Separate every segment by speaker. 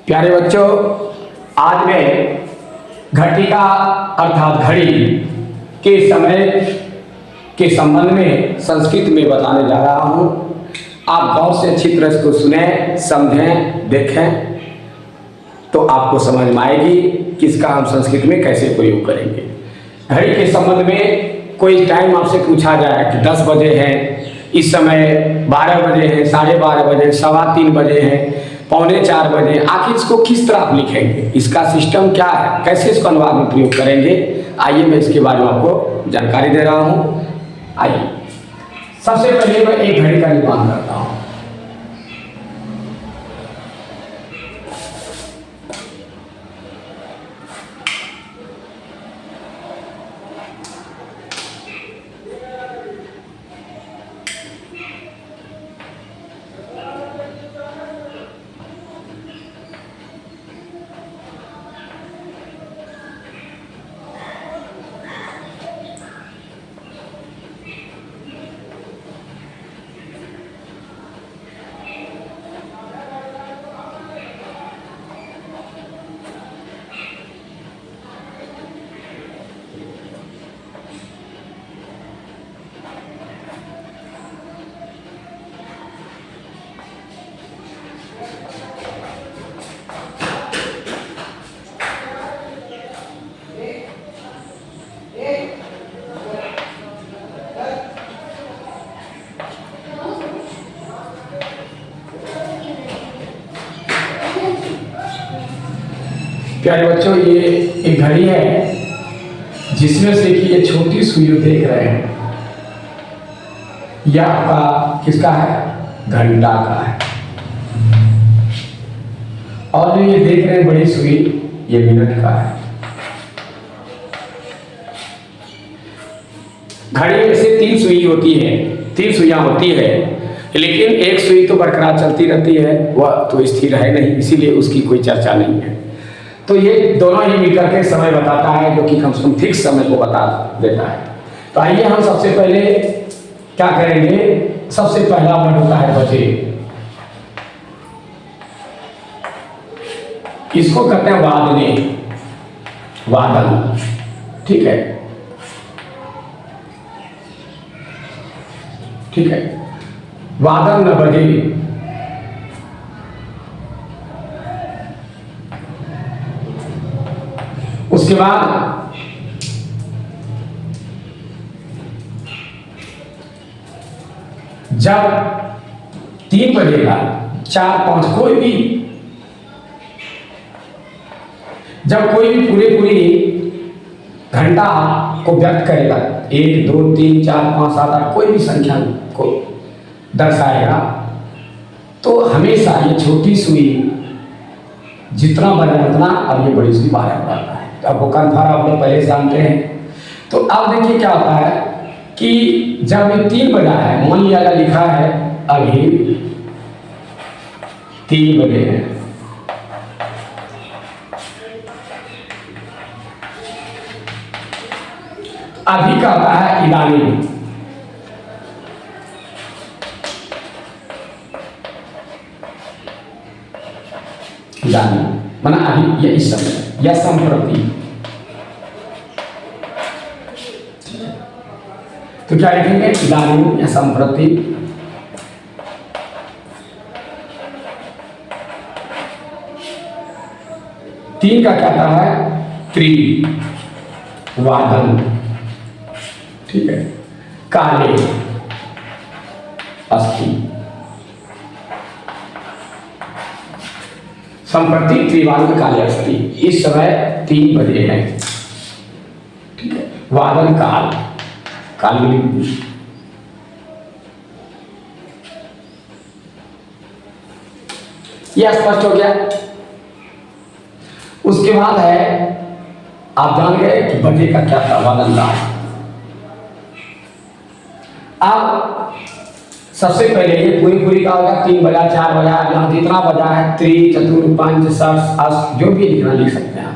Speaker 1: प्यारे बच्चों, आज मैं घटिका अर्थात घड़ी के समय के संबंध में संस्कृत में बताने जा रहा हूँ। आप गौर से अच्छी तरह इसको सुने, समझें, देखें तो आपको समझ में आएगी कि इसका हम संस्कृत में कैसे प्रयोग करेंगे। घड़ी के संबंध में कोई टाइम आपसे पूछा जाए कि 10 बजे है, इस समय 12 बजे है, 12:30 बजे, 3:15 बजे है, 3:45 बजे, आखिर इसको किस तरह आप लिखेंगे, इसका सिस्टम क्या है, कैसे इसको अनुवाद में प्रयोग करेंगे, आइए मैं इसके बारे में आपको जानकारी दे रहा हूँ। आइए सबसे पहले मैं एक घड़ी का निर्माण करता हूँ। प्यारे बच्चों, ये एक घड़ी है जिसमें से कि ये छोटी सुई देख रहे हैं, यह आपका किसका है? घंटा का है। और जो ये देख रहे हैं बड़ी सुई, ये मिनट का है। घड़ी में से 3 सुई होती है, 3 सुइयां होती है, लेकिन एक सुई तो बरकरार चलती रहती है, वह तो स्थिर है नहीं, इसीलिए उसकी कोई चर्चा नहीं है। तो ये दोनों ही मिलकर के समय बताता है, जो कि कम से कम फिक्स समय को बता देता है। तो आइए हम सबसे पहले क्या करेंगे, सबसे पहला वर्ड होता है बजे। इसको कहते हैं वादने, वादन, ठीक है, ठीक है, वादन न बजे। उसके बाद जब 3 बजेगा, 4, 5, कोई भी, जब कोई भी पूरी घंटा को व्यक्त करेगा, 1, 2, 3, 4, 5, 7, 8 कोई भी संख्या को दर्शाएगा, तो हमेशा ये छोटी सुई जितना बड़ा उतना, अब ये बड़ी सुई बाहर बढ़ता है। तो आपको कन्फर्म आप लोग पहले जानते हैं। तो अब देखिए क्या होता है कि जब ये 3 बजा है, मान लिया लिखा है अभी 3 बजे है, अभी का होता है इदानी, इदानी माना अभी, ये इस समय, या संप्रति। तो क्या लिखेंगे? इदानी या संप्रति। तीन का क्या था है? वादन, ठीक है, काले, अस्थि, संप्रति त्रिवादन काले अस्थि। इस समय 3 बजे है, ठीक है, वादन काल, काली, यह स्पष्ट हो गया। उसके बाद है, आप जान गए कि बजे का क्या था? वादन काल। अब सबसे पहले ये पूरी का होगा, 3 बजा, 4 बजा, यहाँ जितना बजा है, त्रि, चतुर, पंच, षष्ठ, अष्ट, जो भी लिखना लिख सकते हैं आप।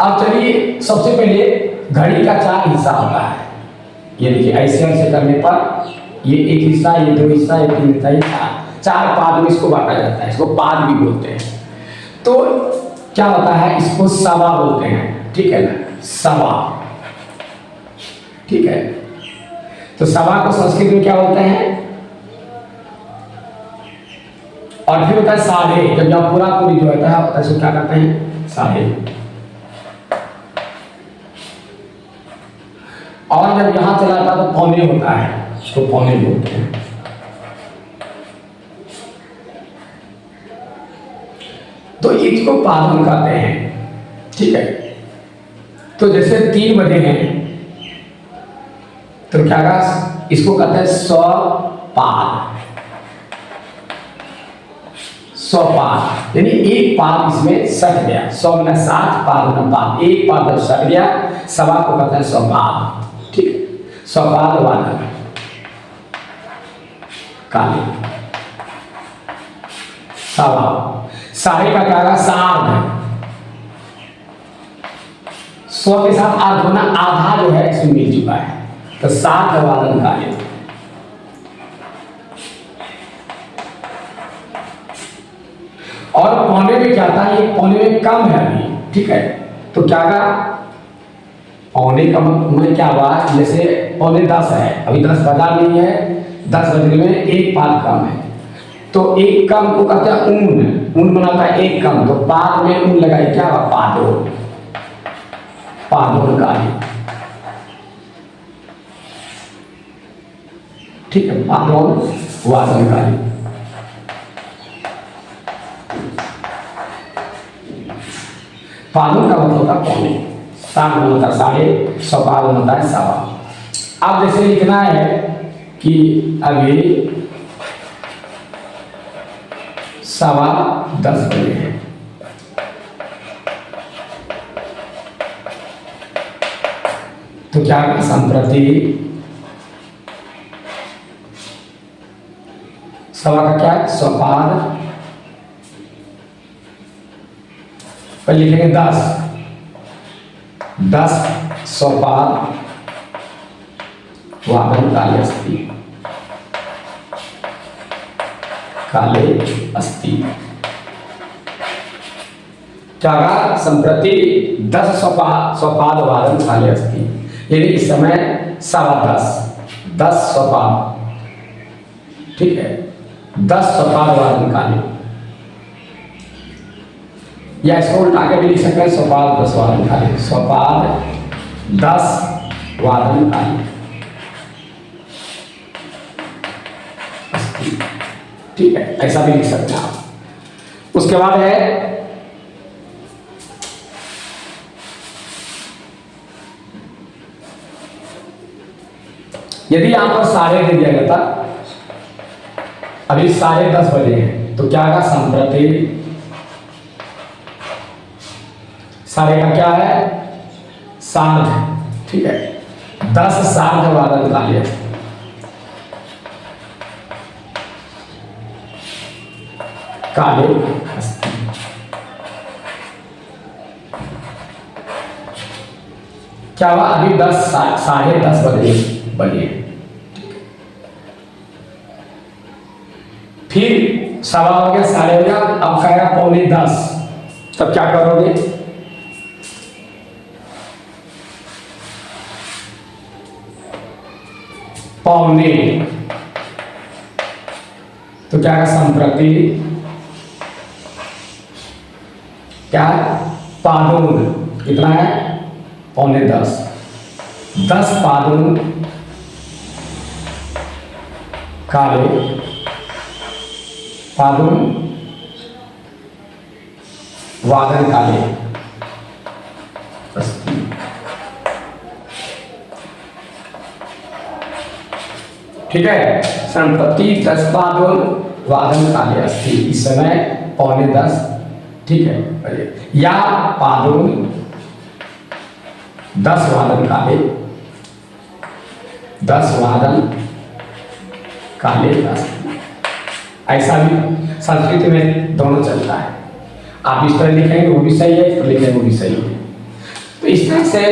Speaker 1: अब चलिए सबसे पहले घड़ी का 4 हिस्सा होता है। ये देखिए ऐसे करने पर ये एक हिस्सा, ये 2 हिस्सा, ये 3 हिस्सा, ये 4 पाद में इसको बांटा जाता है, इसको पाद भी बोलते हैं। तो क्या होता है, इसको सवा बोलते हैं, ठीक है ना, सवा, ठीक है। तो सवा को संस्कृत में क्या बोलते हैं, और फिर होता है साढ़े, जब जब पूरा पूरी जो होता है उसको क्या कहते हैं, साढ़े। और जब यहां चला जाता तो पौने होता है, तो पौने बोलते हैं। तो इसको पादन कहते हैं, ठीक है। तो जैसे 3 बजे हैं तो क्या कहा, इसको कहते हैं स्वपाद, स्वपाद, यानी एक पाद इसमें सट गया, 100 में 7 पाद में पाद, एक पाद जब सट गया, सवा को कहते हैं स्वपाद, ठीक है। स्वपाद वादन काले, सवा, साढ़े का क्या होगा, सार्ध, 100 के साथ अर्ध होना, आधा जो है इसमें मिल चुका है, तो सार्ध वादन काले। और पौने में क्या था, ये पौने में कम है अभी, ठीक है। तो क्या कहा, पौने का में क्या हुआ, जैसे पौने 10 है, अभी 10 बजा नहीं है, 10 बजने में एक पाद कम है, तो एक कम को कहते हैं ऊन, ऊन बनाता है एक कम, तो पाद में ऊन लगाए, क्या हुआ, पादोन, पादोन काली, ठीक है, पादोन वादन काली। पादोन का मतलब होता है पौने, साठ होता है साढ़े, स्वपाद होता है सवा। अब जैसे लिखना है कि अभी 10:15 बजे है, तो क्या संप्रति सवा का क्या है, स्वपाद, पर लिखेंगे 10 स्वपाद वादन काले अस्ति, काले अस्ति, क्या संप्रति 10 स्वपाद वादन काले अस्ति, यानी इस समय 10:15 स्वपाद, ठीक है, 10 स्वपाद वादन काले, या इसको उल्टा के भी लिख सकते हैं, स्वपाद 10 वादन काले, स्वपाद 10 वादन काले, ठीक है, ऐसा भी लिख सकते हैं आप। उसके बाद है यदि यहां पर साढ़े दे दिया जाता, अभी 10:30 बजे हैं, तो क्या का संप्रति, साढ़े का क्या है, सार्ध, ठीक है, 10 सार्ध वादन काले, काले अस्ति, क्या हुआ, अभी 10:30 बजे, फिर सवा हो गया, साढ़े हो गया, अब कहेगा 9:45, तब क्या करोगे, पौने, तो क्या है, संप्रति क्या है, पादोन, कितना है, 9:45, 10 पादोन काले, पादोन वादन काले, ठीक है। संप्रति 10 पादोन वादन काले अस्ति, इस समय 9:45, ठीक है, या पादोन 10 वादन काले, 10 वादन काले अस्ति, ऐसा भी संस्कृत में दोनों चलता है। आप इस तरह लिखेंगे वो भी सही है, इस तरह लिखेंगे वो भी सही है। तो इस तरह से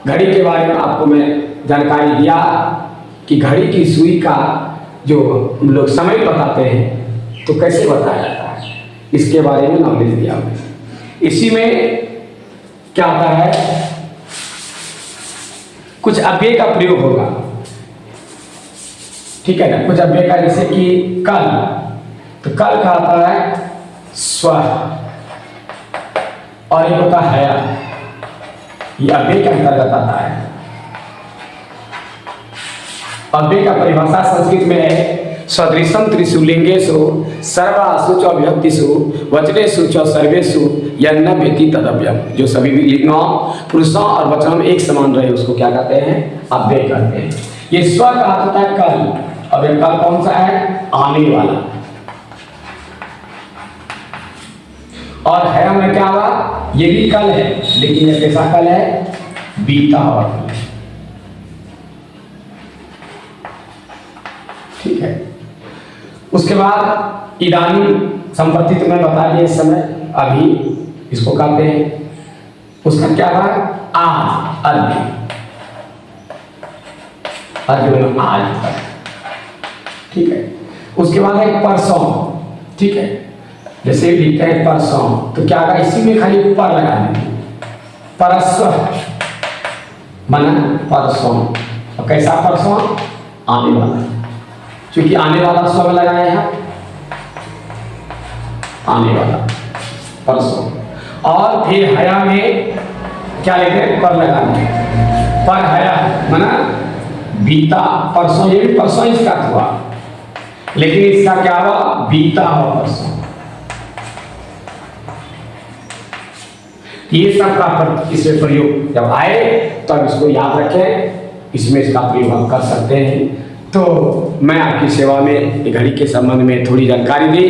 Speaker 1: घड़ी के बारे में आपको मैं जानकारी दिया कि घड़ी की सुई का जो हम लोग समय बताते हैं तो कैसे बताया जाता है। इसके बारे में नॉलेज दिया हुआ है। इसी में क्या होता है, कुछ अव्यय का प्रयोग होगा, ठीक है ना। कुछ अव्यय का, जैसे कि कल, तो कल का आता है स्व, और एक होता है हया, ये अव्यय के अंतर्गत आता है। अव्यय का परिभाषा संस्कृत में है सदृशम त्रिशूलिंगेषु सर्वासु च विभक्तिषु वचनेषु च सर्वेषु यन्न व्यति तदव्ययम्। जो सभी लिंगों, पुरुषों और वचनों में एक समान रहे उसको क्या कहते हैं, अव्यय कहते हैं। ये स्व का अर्थ होता है कल, अब ये कल कौन सा है, आने वाला। और है में क्या हुआ, ये भी कल है, लेकिन ये कैसा कल है, बीता हुआ कल, ठीक है। उसके बाद इदानी संपत्ति तुम्हें बता दिया इस समय, अभी इसको कहते हैं। उसका क्या था, आज, अद्य, अद्य आज तक, ठीक है। उसके बाद है परसों, ठीक है। जैसे लिखते हैं परसों, तो क्या होगा, इसी में खाली पर लगा देंगे, परस्व माना परसों। और कैसा परसों, आने वाला, क्योंकि आने वाला स्व में लगाए हैं, आने वाला परसों। और फिर हया में क्या लेते हैं, पर लगाने, पर हया माना बीता परसों, ये भी परसों इसका हुआ, लेकिन इसका क्या हुआ, बीता हुआ परसों। ये सब का इसमें प्रयोग जब आए तो अब इसको याद रखें, इसमें इसका प्रयोग हम कर सकते हैं। तो मैं आपकी सेवा में घड़ी के संबंध में थोड़ी जानकारी दी।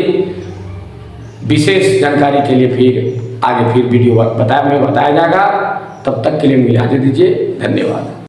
Speaker 1: विशेष जानकारी के लिए फिर आगे फिर वीडियो बताया जाएगा। तब तक के लिए मुझे इजाज़त दीजिए, धन्यवाद।